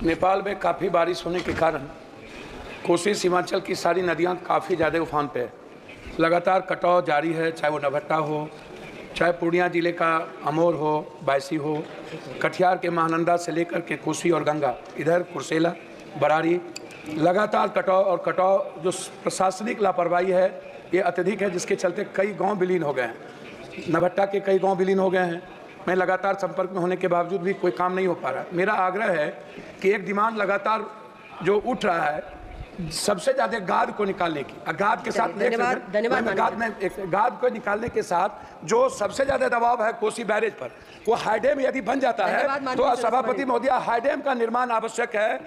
नेपाल में काफ़ी बारिश होने के कारण कोसी सीमांचल की सारी नदियां काफ़ी ज़्यादा उफान पे है। लगातार कटाव जारी है, चाहे वो नवहट्टा हो, चाहे पूर्णिया जिले का अमोर हो, बायसी हो, कटिहार के महानंदा से लेकर के कोसी और गंगा, इधर कुर्सेला, बरारी, लगातार कटाव जो प्रशासनिक लापरवाही है ये अत्यधिक है, जिसके चलते कई गांव विलीन हो गए हैं। नवहट्टा के कई गांव विलीन हो गए हैं। मैं लगातार संपर्क में होने के बावजूद भी कोई काम नहीं हो पा रहा। मेरा आग्रह है कि एक डिमांड लगातार जो उठ रहा है, सबसे ज्यादा गाद को निकालने की, गाद के साथ गाद को निकालने के साथ जो सबसे ज्यादा दबाव है कोसी बैरेज पर, वो हाईडैम यदि बन जाता है तो सभापति महोदय हाईडैम का निर्माण आवश्यक है।